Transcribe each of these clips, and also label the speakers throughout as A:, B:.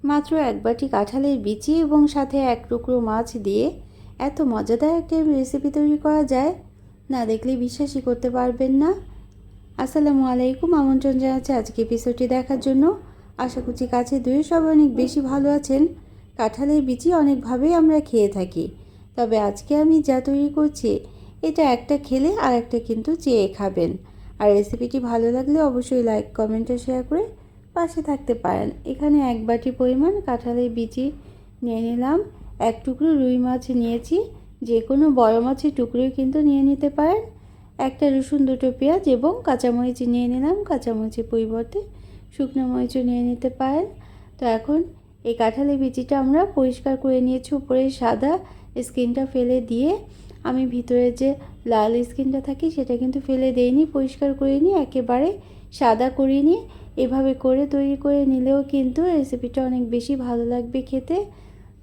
A: মাত্র এক বাটি কাঁঠালের বিচি এবং সাথে এক টুকরো মাছ দিয়ে এত মজাদার একটা রেসিপি তৈরি করা যায়, না দেখলে বিশ্বাসই করতে পারবেন না। আসসালামু আলাইকুম, আমন্ত্রণ জানাচ্ছি আজকে এপিসোডটি দেখার জন্য। আশা করছি কাছে দূরে সবাই অনেক বেশি ভালো আছেন। কাঁঠালের বিচি অনেকভাবেই আমরা খেয়ে থাকি, তবে আজকে আমি যা তৈরি করছি এটা একটা খেলে আর একটা কিন্তু চেয়ে খাবেন। আর রেসিপিটি ভালো লাগলে অবশ্যই লাইক, কমেন্ট ও শেয়ার করে পাশে থাকতে পারেন। এখানে এক বাটি পরিমাণ কাঁঠালের বিচি নিয়ে নিলাম। এক টুকরো রুই মাছ নিয়েছি, যে কোনো বড় মাছের টুকরোই কিন্তু নিয়ে নিতে পারেন। একটা রসুন, দুটো পেঁয়াজ এবং কাঁচামরিচ নিয়ে নিলাম। কাঁচামরিচের পরিবর্তে শুকনো মরিচও নিয়ে নিতে পারেন। তো এখন এই কাঁঠালের বিচিটা আমরা পরিষ্কার করে নিয়েছি, উপরে সাদা স্কিনটা ফেলে দিয়ে আমি ভিতরে যে লাল স্কিনটা থাকে সেটা কিন্তু ফেলে দেইনি, পরিষ্কার করে নিয়ে একেবারে সাদা করে নিয়ে এভাবে করে তৈরি করে নিলেও কিন্তু রেসিপিটা অনেক বেশি ভালো লাগবে খেতে।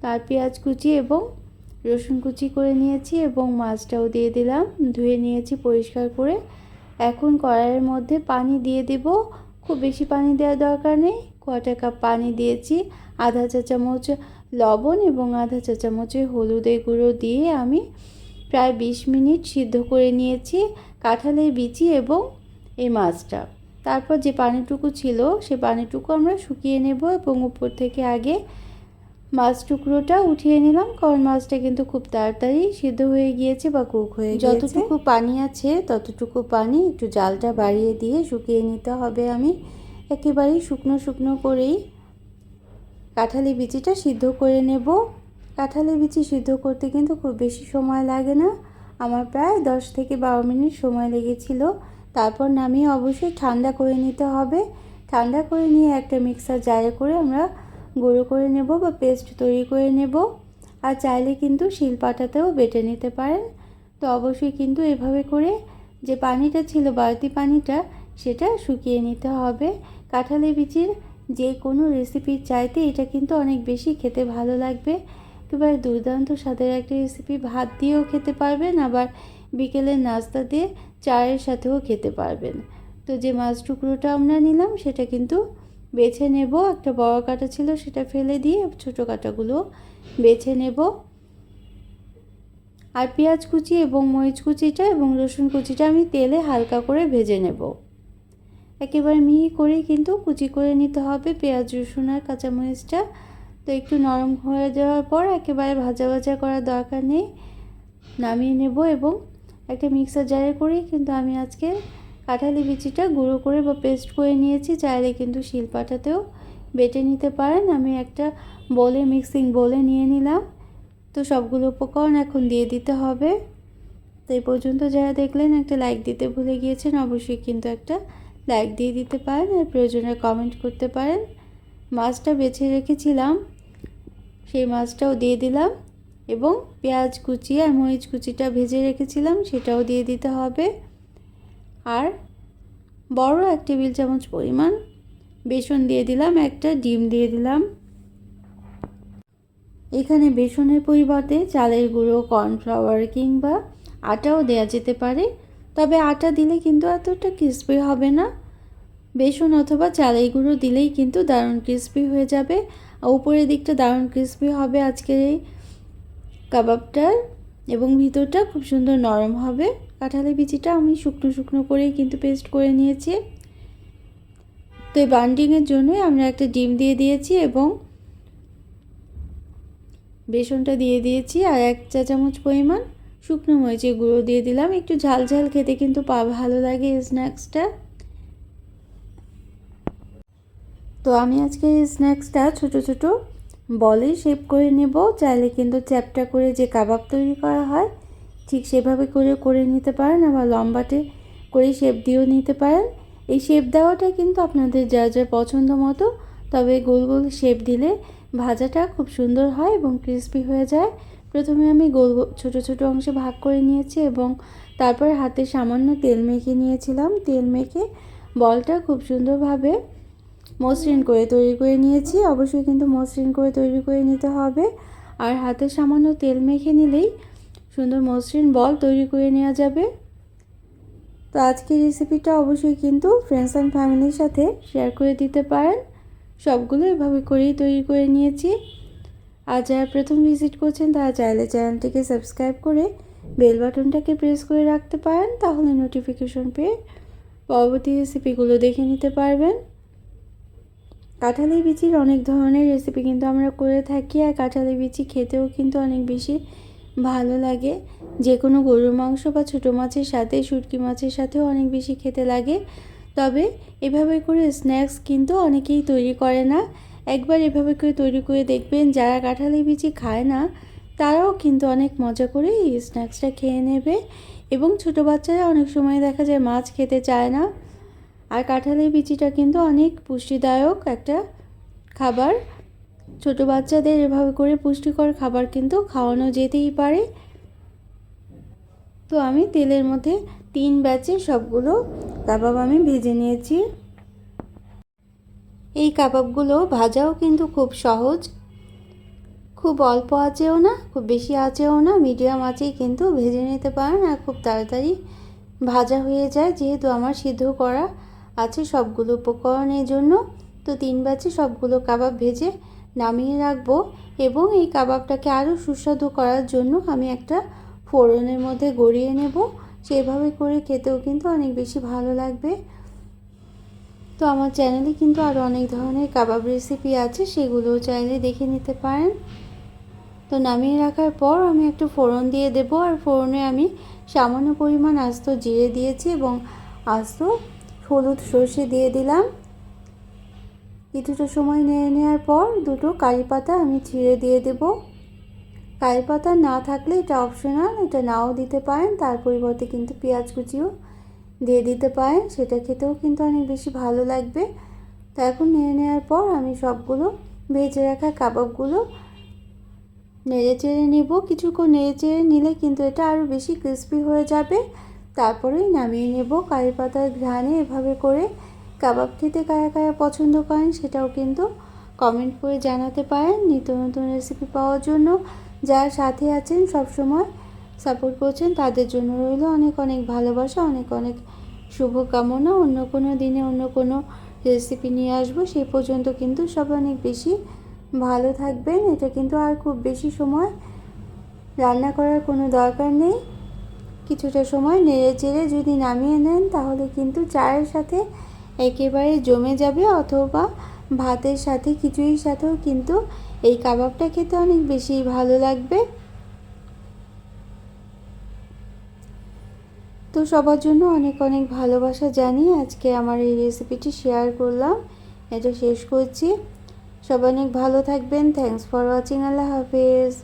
A: তার পেঁয়াজ কুচি এবং রসুন কুচি করে নিয়েছি এবং মাছটাও দিয়ে দিলাম, ধুয়ে নিয়েছি পরিষ্কার করে। এখন কড়াইয়ের মধ্যে পানি দিয়ে দেব। খুব বেশি পানি দেওয়ার দরকার নেই, কটা কাপ পানি দিয়েছি। আধা চা চামচ লবণ এবং আধা চা চামচের হলুদের গুঁড়ো দিয়ে আমি প্রায় 20 মিনিট সিদ্ধ করে নিয়েছি কাঁঠালের বিচি এবং এই মাছটা। তারপর যে পানিটুকু ছিল সে পানিটুকু আমরা শুকিয়ে নেব এবং উপর থেকে আগে মাছ টুকরোটা উঠিয়ে নিলাম, কারণ মাছটা কিন্তু খুব তাড়াতাড়ি সিদ্ধ হয়ে গিয়েছে বা কুক হয়ে গিয়েছে। যতটুকু পানি আছে ততটুকু পানি একটু জালটা বাড়িয়ে দিয়ে শুকিয়ে নিতে হবে। আমি একেবারেই শুকনো শুকনো করেই কাঁঠালের বিচিটা সিদ্ধ করে নেব। কাঁঠালের বিচি সিদ্ধ করতে কিন্তু খুব বেশি সময় লাগে না, আমার প্রায় 10 থেকে 12 মিনিট সময় লেগেছিল। তারপর নামিয়ে অবশ্যই ঠান্ডা করে নিতে হবে। ঠান্ডা করে নিয়ে একটা মিক্সার জারে করে আমরা গুঁড়ো করে নেব বা পেস্ট তৈরি করে নেব। আর চাইলে কিন্তু শিলপাটাতেও বেটে নিতে পারেন। তো অবশ্যই কিন্তু এভাবে করে যে পানিটা ছিল, বাড়তি পানিটা, সেটা শুকিয়ে নিতে হবে। কাঁঠালের বিচির যে কোনো রেসিপির চাইতে এটা কিন্তু অনেক বেশি খেতে ভালো লাগবে। একেবারে দুর্দান্ত স্বাদের একটা রেসিপি, ভাত দিয়েও খেতে পারবেন, আবার বিকেলের নাস্তা দিয়ে চায়ের সাথেও খেতে পারবেন। তো যে মাছ টুকরোটা আমরা নিলাম সেটা কিন্তু বেছে নেব। একটা বড় কাঁটা ছিল সেটা ফেলে দিয়ে ছোটো কাঁটাগুলো বেছে নেব। আর পেঁয়াজ কুচি এবং মরিচ কুচিটা এবং রসুন কুচিটা আমি তেলে হালকা করে ভেজে নেব। একেবারে মিহি করে কিন্তু কুচি করে নিতে হবে পেঁয়াজ, রসুন আর কাঁচামরিচটা। তো একটু নরম হয়ে যাওয়ার পর একেবারে ভাজা ভাজা করার দরকার নেই, নামিয়ে নেব এবং একটা মিক্সার জারে করে কিন্তু আমি আজকে কাঁঠালি বিচিটা গুঁড়ো করে বা পেস্ট করে নিয়েছি। চাইলে কিন্তু শিলপাটাতেও বেটে নিতে পারেন। আমি একটা বোলে, মিক্সিং বোলে নিয়ে নিলাম। তো সবগুলো উপকরণ এখন দিয়ে দিতে হবে। তো এই পর্যন্ত যারা দেখলেন একটা লাইক দিতে ভুলে গিয়েছেন, অবশ্যই কিন্তু একটা লাইক দিয়ে দিতে পারেন আর প্রয়োজনে কমেন্ট করতে পারেন। মাছটা বেছে রেখেছিলাম সেই মাছটাও দিয়ে দিলাম এবং পেঁয়াজ কুচি আর মরিচ কুচিটা ভেজে রেখেছিলাম সেটাও দিয়ে দিতে হবে। আর বড় 1 টেবিল চামচ পরিমাণ বেসন দিয়ে দিলাম, একটা ডিম দিয়ে দিলাম। এখানে বেসনের পরিবর্তে চালের গুঁড়ো, কর্নফ্লাওয়ার কিংবা আটাও দেওয়া যেতে পারে, তবে আটা দিলে কিন্তু এতটা ক্রিস্পি হবে না। বেসন অথবা চালের গুঁড়ো দিলেই কিন্তু দারুণ ক্রিস্পি হয়ে যাবে, উপরের দিকটা দারুণ ক্রিস্পি হবে আজকের এই কাবাবটার এবং ভিতরটা খুব সুন্দর নরম হবে। কাঁঠালের বিচিটা আমি শুকনো শুকনো করেই কিন্তু পেস্ট করে নিয়েছি। তো এই বান্ডিংয়ের জন্যই আমরা একটা ডিম দিয়ে দিয়েছি এবং বেসনটা দিয়ে দিয়েছি আর 1 চা চামচ পরিমাণ শুকনো মরিচের গুঁড়ো দিয়ে দিলাম। একটু ঝাল ঝাল খেতে কিন্তু ভালো লাগে এই স্ন্যাক্সটা। তো আমি আজকে এই স্ন্যাক্সটা ছোট ছোট বলে শেপ করে নেব। চাইলে কিন্তু চ্যাপটা করে যে কাবাব তৈরি করা হয় ঠিক সেভাবে করে নিতে পারেন, আবার লম্বাটে করে শেপ দিয়েও নিতে পারেন। এই শেপ দেওয়াটা কিন্তু আপনাদের যার যার পছন্দ মতো, তবে গোল গোল শেপ দিলে ভাজাটা খুব সুন্দর হয় এবং ক্রিস্পি হয়ে যায়। প্রথমে আমি গোল ছোট ছোট অংশে ভাগ করে নিয়েছি এবং তারপর হাতে সামান্য তেল মেখে নিয়েছিলাম। তেল মেখে বলটা খুব সুন্দরভাবে মসৃণ করে তৈরি করে নিয়েছি। অবশ্যই কিন্তু মসৃণ করে তৈরি করে নিতে হবে, আর হাতে সামান্য তেল মেখে নিলেই সুন্দর মসৃণ বল তৈরি করে নেওয়া যাবে। তো আজকের রেসিপিটা অবশ্যই কিন্তু ফ্রেন্ডস অ্যান্ড ফ্যামিলির সাথে শেয়ার করে দিতে পারেন। সবগুলো এভাবে করেই তৈরি করে নিয়েছি। আর যারা প্রথম ভিজিট করছেন তারা চাইলে চ্যানেলটিকে সাবস্ক্রাইব করে বেল বাটনটাকে প্রেস করে রাখতে পারেন, তাহলে নোটিফিকেশন পেয়ে পরবর্তী রেসিপিগুলো দেখে নিতে পারবেন। কাঁঠালের বিচির অনেক ধরনের রেসিপি কিন্তু আমরা করে থাকি, আর কাঁঠালের বিচি খেতেও কিন্তু অনেক বেশি ভালো লাগে। যে কোনো গরুর মাংস বা ছোটো মাছের সাথে, শুটকি মাছের সাথেও অনেক বেশি খেতে লাগে। তবে এভাবে করে স্ন্যাক্স কিন্তু অনেকেই তৈরি করে না। একবার এভাবে করে তৈরি করে দেখবেন, যারা কাঁঠালের বিচি খায় না তারাও কিন্তু অনেক মজা করে এই স্ন্যাক্সটা খেয়ে নেবে। এবং ছোটো বাচ্চারা অনেক সময় দেখা যায় মাছ খেতে চায় না, আর কাঁঠালের বিচিটা কিন্তু অনেক পুষ্টিদায়ক একটা খাবার। ছোটো বাচ্চাদের এভাবে করে পুষ্টিকর খাবার কিন্তু খাওয়ানো যেতেই পারে। তো আমি তেলের মধ্যে 3 ব্যাচে সবগুলো কাবাব আমি ভেজে নিয়েছি। এই কাবাবগুলো ভাজাও কিন্তু খুব সহজ, খুব অল্প আঁচেও না, খুব বেশি আঁচেও না, মিডিয়াম আঁচেই কিন্তু ভেজে নিতে পারেন, আর খুব তাড়াতাড়ি ভাজা হয়ে যায় যেহেতু আমার সিদ্ধ করা আছে সবগুলো উপকরণের জন্য। তো 3 ব্যাচে সবগুলো কাবাব ভেজে নামিয়ে রাখবো। এবং এই কাবাবটাকে আরও সুস্বাদু করার জন্য আমি একটা ফোড়নের মধ্যে গড়িয়ে নেব। সেভাবে করে খেতেও কিন্তু অনেক বেশি ভালো লাগবে। তো আমার চ্যানেলে কিন্তু আরও অনেক ধরনের কাবাব রেসিপি আছে, সেগুলোও চাইলে দেখে নিতে পারেন। তো নামিয়ে রাখার পর আমি একটু ফোড়ন দিয়ে দেবো, আর ফোড়নে আমি সামান্য পরিমাণ আস্ত জিরে দিয়েছি এবং আস্ত হলুদ সর্ষে দিয়ে দিলাম। কিছুটা সময় নেড়ে নেওয়ার পর দুটো কারি পাতা আমি ছিঁড়ে দিয়ে দেব। কারি পাতা না থাকলে এটা অপশনাল, এটা নাও দিতে পারেন, তার পরিবর্তে কিন্তু পেঁয়াজ কুচিও দিয়ে দিতে পারেন, সেটা খেতেও কিন্তু অনেক বেশি ভালো লাগবে। তো এখন নেড়ে নেওয়ার পর আমি সবগুলো ভেজে রাখা কাবাবগুলো নেড়ে চেড়ে নেব। কিছুক্ষণ নেড়ে চেড়ে নিলে কিন্তু এটা আরও বেশি ক্রিস্পি হয়ে যাবে। তারপরেই নামিয়ে নেব। কারি পাতার ঘ্রাণে এভাবে করে কাবাব খেতে কারা কারা পছন্দ করেন সেটাও কিন্তু কমেন্ট করে জানাতে পারেন। নিত্য নতুন রেসিপি পাওয়ার জন্য যারা সাথে আছেন, সবসময় সাপোর্ট করছেন, তাদের জন্য রইল অনেক অনেক ভালোবাসা, অনেক অনেক শুভকামনা। অন্য কোনো দিনে অন্য কোনো রেসিপি নিয়ে আসবো, সেই পর্যন্ত কিন্তু সবাই অনেক বেশি ভালো থাকবেন। এটা কিন্তু আর খুব বেশি সময় রান্না করার কোনো দরকার নেই। কিছুটা সময় নেড়ে চেড়ে যদি নামিয়ে নেন তাহলে কিন্তু চায়ের সাথে একেবারে জমে যাবে, অথবা ভাতের সাথে খিচুড়ির সাথেও কিন্তু এই কাবাবটা খেতে অনেক বেশি ভালো লাগবে। তো সবার জন্য অনেক অনেক ভালোবাসা জানিয়ে আজকে আমার এই রেসিপিটি শেয়ার করলাম, এটা শেষ করছি। সবাই অনেক ভালো থাকবেন। Thanks for watching. আল্লাহ হাফেজ।